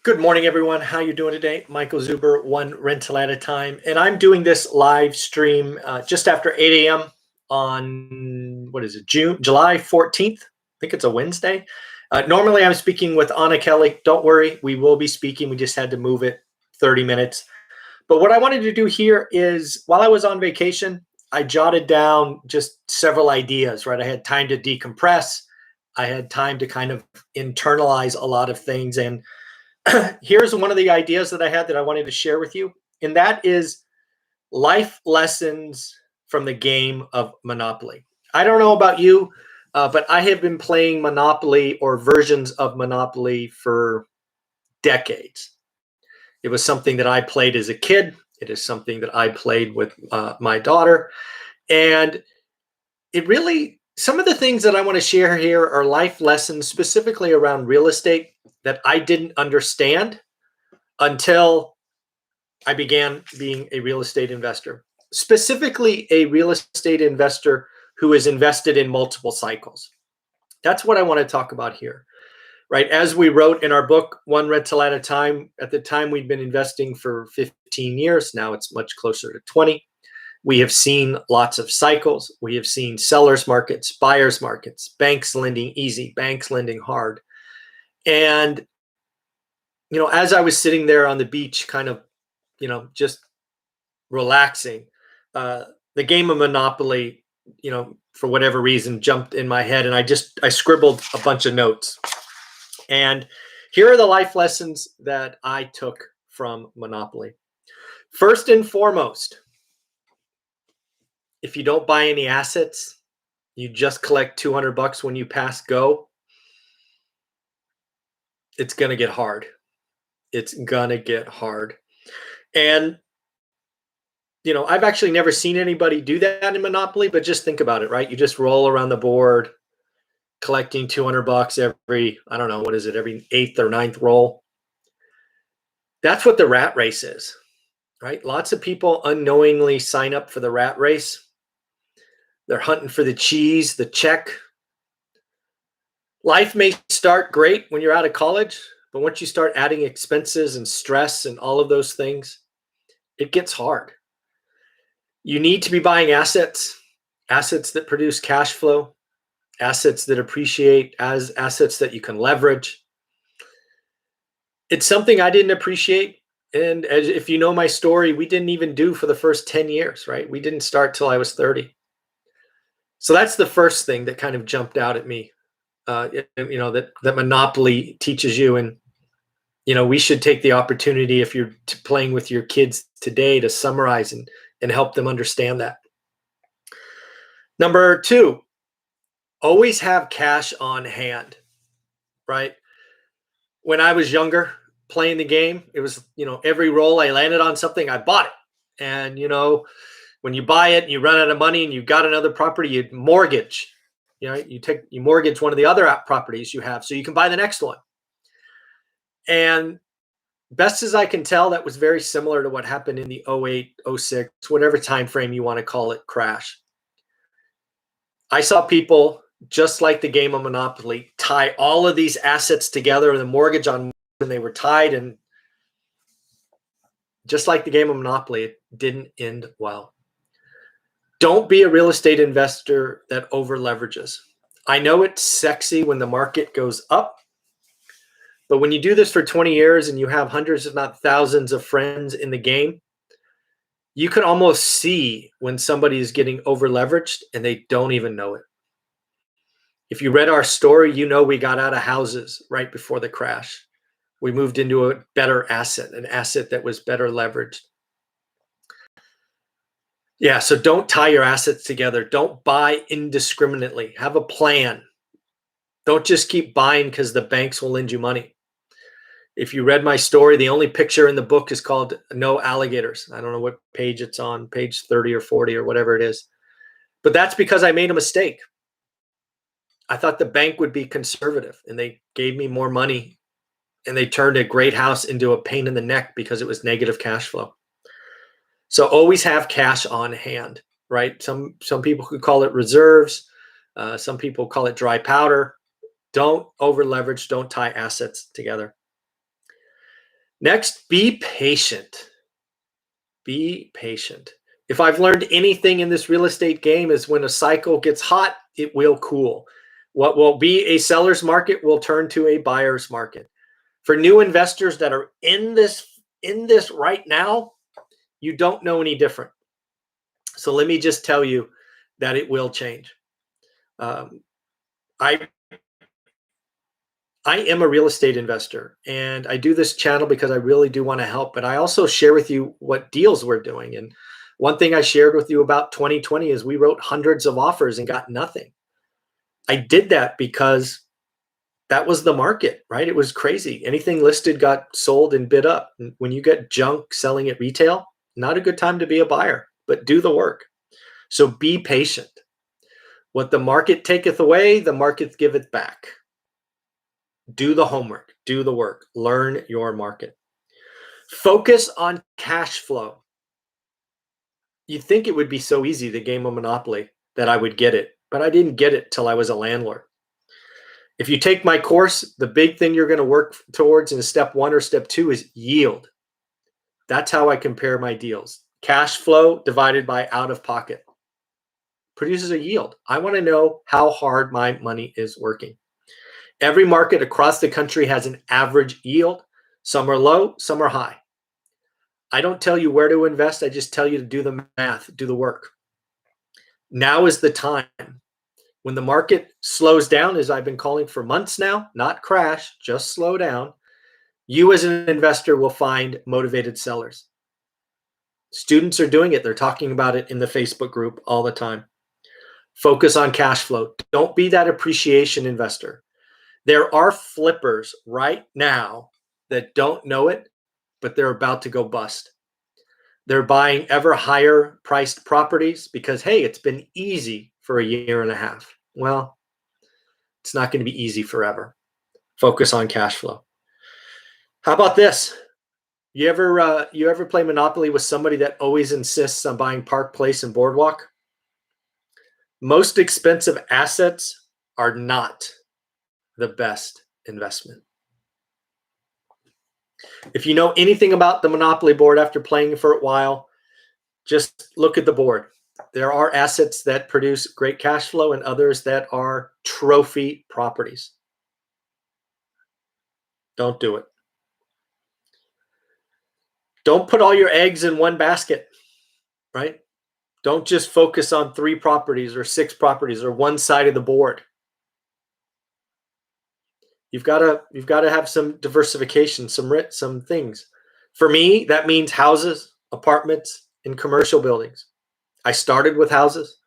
Good morning, everyone. How you doing today? Michael Zuber, one rental at a time, and I'm doing this live stream just after 8 a.m. on what is it, July 14th? I think it's a Wednesday. Normally, I'm speaking with Anna Kelly. Don't worry, we will be speaking. We just had to move it 30 minutes. But what I wanted to do here is, while I was on vacation, I jotted down just several ideas. Right, I had time to decompress. I had time to kind of internalize a lot of things, and here's one of the ideas that I had that I wanted to share with you, and that is life lessons from the game of Monopoly. I don't know about you, but I have been playing Monopoly or versions of Monopoly for decades. It was something that I played as a kid. It is something that I played with my daughter. And it really, some of the things that I want to share here are life lessons specifically around real estate that I didn't understand until I began being a real estate investor, specifically a real estate investor who is invested in multiple cycles. That's what I want to talk about here, right? As we wrote in our book, One Rental at a Time, at the time we'd been investing for 15 years. Now it's much closer to 20. We have seen lots of cycles. We have seen sellers markets, buyers markets, banks lending easy, banks lending hard. And as I was sitting there on the beach, kind of, just relaxing, the game of Monopoly, for whatever reason, jumped in my head, and I scribbled a bunch of notes. And here are the life lessons that I took from Monopoly. First and foremost, if you don't buy any assets, you just collect $200 when you pass go, it's going to get hard. It's going to get hard. And, I've actually never seen anybody do that in Monopoly, but just think about it, right? You just roll around the board, collecting $200 every, I don't know, what is it, every 8th or 9th roll. That's what the rat race is, right? Lots of people unknowingly sign up for the rat race. They're hunting for the cheese, the check. Life may start great when you're out of college, but once you start adding expenses and stress and all of those things, it gets hard. You need to be buying assets that produce cash flow, assets that appreciate, as assets that you can leverage. It's something I didn't appreciate. And if you know my story, we didn't even do for the first 10 years, right? We didn't start till I was 30. So that's the first thing that kind of jumped out at me, that Monopoly teaches you. And, we should take the opportunity, if you're playing with your kids today, to summarize and help them understand that. Number 2, always have cash on hand, right? When I was younger playing the game, it was, every roll I landed on something, I bought it. And, when you buy it and you run out of money and you've got another property, you mortgage, you mortgage one of the other properties you have so you can buy the next one. And best as I can tell, that was very similar to what happened in the 08, 06, whatever time frame you want to call it, crash. I saw people, just like the game of Monopoly, tie all of these assets together and the mortgage on, and they were tied, and just like the game of Monopoly, it didn't end well. Don't be a real estate investor that over leverages. I know it's sexy when the market goes up, but when you do this for 20 years and you have hundreds, if not thousands, of friends in the game, you can almost see when somebody is getting over leveraged and they don't even know it. If you read our story, we got out of houses right before the crash. We moved into a better asset, an asset that was better leveraged. Yeah, so don't tie your assets together. Don't buy indiscriminately. Have a plan. Don't just keep buying because the banks will lend you money. If you read my story, the only picture in the book is called No Alligators. I don't know what page it's on, page 30 or 40 or whatever it is. But that's because I made a mistake. I thought the bank would be conservative, and they gave me more money, and they turned a great house into a pain in the neck because it was negative cash flow. So always have cash on hand, right? Some people could call it reserves. Some people call it dry powder. Don't over leverage. Don't tie assets together. Next, be patient. Be patient. If I've learned anything in this real estate game is when a cycle gets hot, it will cool. What will be a seller's market will turn to a buyer's market. For new investors that are in this right now, you don't know any different. So let me just tell you that it will change. I am a real estate investor, and I do this channel because I really do want to help, but I also share with you what deals we're doing. And one thing I shared with you about 2020 is we wrote hundreds of offers and got nothing. I did that because that was the market, right? It was crazy. Anything listed got sold and bid up. And when you get junk selling at retail, not a good time to be a buyer, but do the work. So be patient. What the market taketh away, the market giveth back. Do the homework, do the work, learn your market. Focus on cash flow. You'd think it would be so easy, the game of Monopoly, that I would get it, but I didn't get it till I was a landlord. If you take my course, the big thing you're going to work towards in step 1 or step 2 is yield. That's how I compare my deals. Cash flow divided by out of pocket produces a yield. I want to know how hard my money is working. Every market across the country has an average yield. Some are low, some are high. I don't tell you where to invest. I just tell you to do the math, do the work. Now is the time. When the market slows down, as I've been calling for months now, not crash, just slow down, you as an investor will find motivated sellers. Students are doing it. They're talking about it in the Facebook group all the time. Focus on cash flow. Don't be that appreciation investor. There are flippers right now that don't know it, but they're about to go bust. They're buying ever higher priced properties because, hey, it's been easy for a year and a half. Well, it's not going to be easy forever. Focus on cash flow. How about this? You ever play Monopoly with somebody that always insists on buying Park Place and Boardwalk? Most expensive assets are not the best investment. If you know anything about the Monopoly board after playing for a while, just look at the board. There are assets that produce great cash flow and others that are trophy properties. Don't do it. Don't put all your eggs in one basket, right? Don't just focus on 3 properties or 6 properties or one side of the board. You've got to have some diversification, some things. For me, that means houses, apartments, and commercial buildings. I started with houses.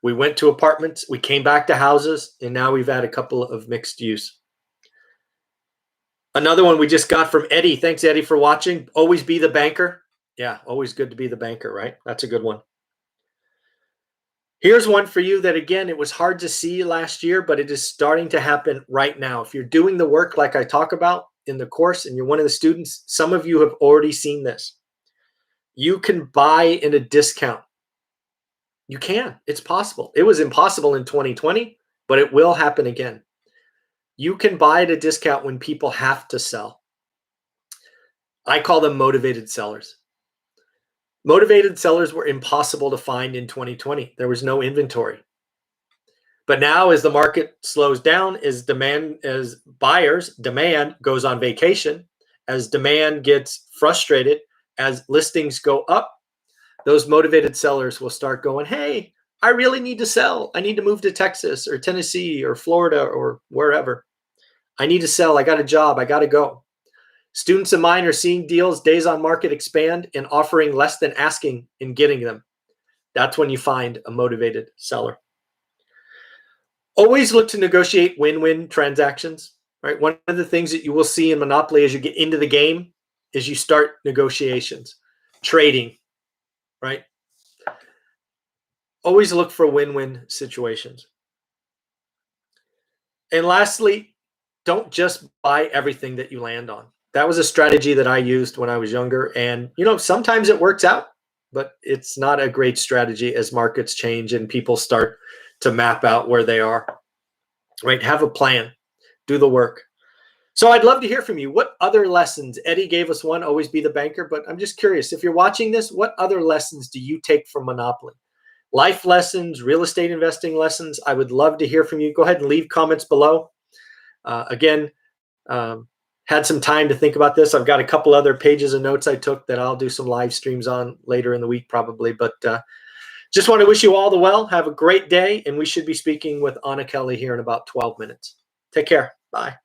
We went to apartments. We came back to houses, and now we've had a couple of mixed use. Another one we just got from Eddie. Thanks, Eddie, for watching. Always be the banker. Yeah, always good to be the banker, right? That's a good one. Here's one for you that, again, it was hard to see last year, but it is starting to happen right now. If you're doing the work like I talk about in the course and you're one of the students, some of you have already seen this. You can buy in a discount. You can. It's possible. It was impossible in 2020, but it will happen again. You can buy at a discount when people have to sell. I call them motivated sellers. Motivated sellers were impossible to find in 2020. There was no inventory. But now as the market slows down, as buyers' demand goes on vacation, as demand gets frustrated, as listings go up, those motivated sellers will start going, hey, I really need to sell. I need to move to Texas or Tennessee or Florida or wherever. I need to sell. I got a job. I got to go. Students of mine are seeing deals, days on market expand, and offering less than asking and getting them. That's when you find a motivated seller. Always look to negotiate win-win transactions, right? One of the things that you will see in Monopoly as you get into the game is you start negotiations, trading, right? Always look for win-win situations. And lastly, don't just buy everything that you land on. That was a strategy that I used when I was younger. And, sometimes it works out, but it's not a great strategy as markets change and people start to map out where they are, right? Have a plan, do the work. So I'd love to hear from you. What other lessons? Eddie gave us one, always be the banker, but I'm just curious, if you're watching this, what other lessons do you take from Monopoly? Life lessons, real estate investing lessons. I would love to hear from you. Go ahead and leave comments below. Again, had some time to think about this. I've got a couple other pages of notes I took that I'll do some live streams on later in the week probably, but just want to wish you all the well. Have a great day, and we should be speaking with Anna Kelly here in about 12 minutes. Take care. Bye.